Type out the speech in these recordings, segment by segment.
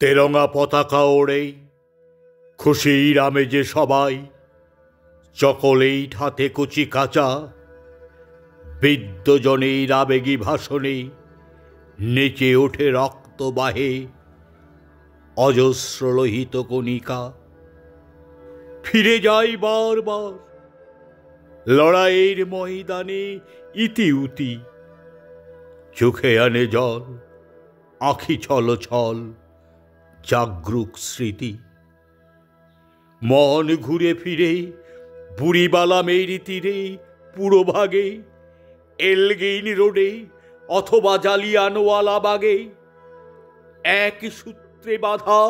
তেরঙা পতাকা ওড়ে খুশির আমেজে সবাই, চকোলেট হাতে কচি কাঁচা, বৃদ্ধজনের আবেগী ভাষণে নেচে ওঠে রক্তবাহে অজস্র লোহিত কণিকা। ফিরে যাই বারবার লড়াইয়ের ময়দানে ইতিউতি, চোখে আনে জল, আঁখি ছল ছল, জাগরুক স্মৃতি। মন ঘুরে ফিরে বুড়িবালামের তীরে, পুরোভাগে এলগেইন রোডে অথবা জালিয়ানওয়ালাবাগে, এক সূত্রে বাঁধা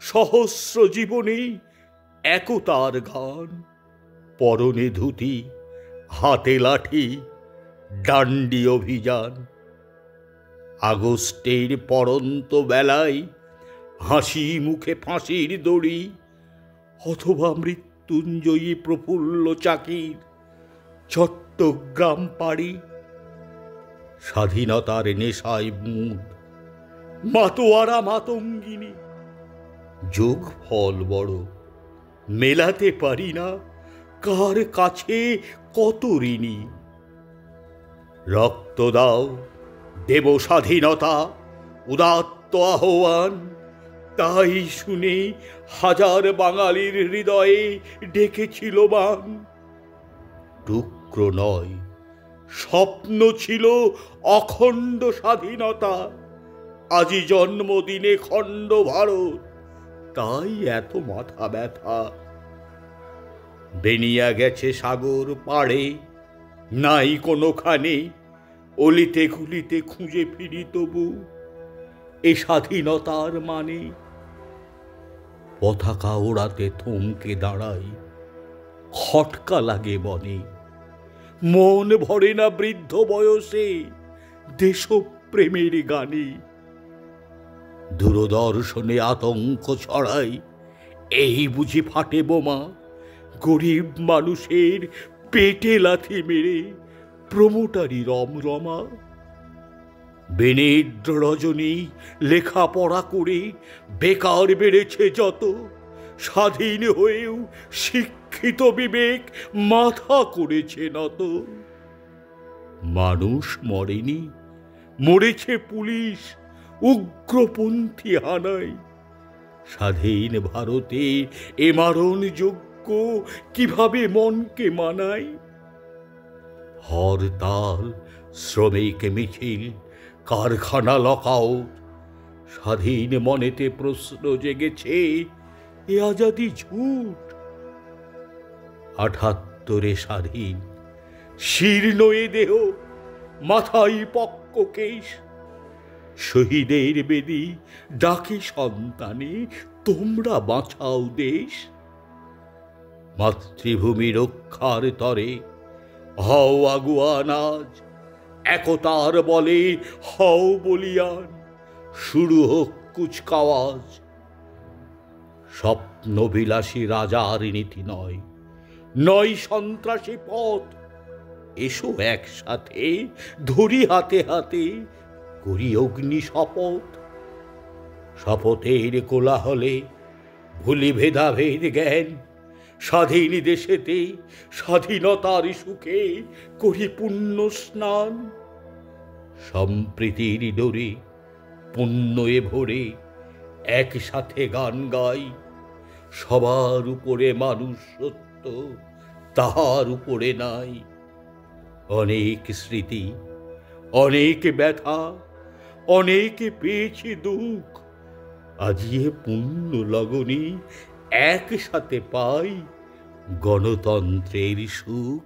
সহস্র জীবনে একতার গান। পরনে ধুতি, হাতে লাঠি, ডান্ডি অভিযান। আগস্টের পড়ন্ত বেলায় হাসি মুখে ফাঁসির দড়ি, অথবা মৃত্যুঞ্জয়ী প্রফুল্ল চাকির চট্টগ্রাম পাড়ি। স্বাধীনতার নেশায় মুদ মাতোয়ারা মাতঙ্গিনী, যোগ ফল বড় মেলাতে পারি না কার কাছে কত ঋণী। রক্ত দাও দেব স্বাধীনতা, উদাত্ত আহ্বান। তাই শুনে হাজার বাঙালির হৃদয়ে ডেকেছিল বান। টুকরো নয়, স্বপ্ন ছিল অখণ্ড স্বাধীনতা। আজি জন্মদিনে খণ্ড ভারত, তাই এত মাথা ব্যথা। বেনিয়া গেছে সাগর পাড়ে, নাই কোনোখানে অলিতে গুলিতে খুঁজে ফিরি তবু এ স্বাধীনতার মানে। পতাকা ওড়াতে থমকে দাঁড়াই, খটকা লাগে বনে। মন ভরে না বৃদ্ধ বয়সে দেশপ্রেমের গানে। দূরদর্শনে আতঙ্ক ছড়াই, এই বুঝি ফাটে বোমা। গরিব মানুষের পেটে লাথি মেরে প্রমোটারি রমরমা। বেনিদ্র রজনী লেখাপড়া করে বেকার বেড়েছে যত, স্বাধীন হয়েও শিক্ষিত বিবেক মাথা করেছে নত। মানুষ মরেনি, মরেছে পুলিশ উগ্রপন্থী হানায়। স্বাধীন ভারতে এ মারণ যোগ্য কিভাবে মনকে মানায়। হরতাল, শ্রমিক মিছিল, কারখানা লকআউট, স্বাধীন মনেতে প্রশ্ন জেগেছে এ আজাদি ঝুট। ৭৮ স্বাধীন, শীর্ণ এ দেহ, মাথায় পক্ক কেশ। শহীদের বেদি ডাকে সন্তানে, তোমরা বাঁচাও দেশ। মাতৃভূমি রক্ষার তরে হও আগুয়ান আজ, একতার বলে হও বলিয়ান। শুরু হোক কুচকাওয়াজ। স্বপ্নবিলাসী রাজার নীতি নয়, নয় সন্ত্রাসী পথ। এসো একসাথে ধরি হাতে হাতে, করি অগ্নি শপথ। শপথের কোলাহলে ভুলি ভেদাভেদ জ্ঞান। স্বাধীন দেশেতে স্বাধীনতার সুখে করি পুণ্য স্নান। সম্প্রীতির ডোরে পুণ্যে ভরে একসাথে গান গাই। সবার উপরে মানুষ সত্য, তাহার উপরে নাই। অনেক স্মৃতি, অনেক ব্যথা, অনেকে পেয়েছে দুঃখ। আজিয়ে পুণ্য লগনে একসাথে পাই গণতন্ত্রের সুখ।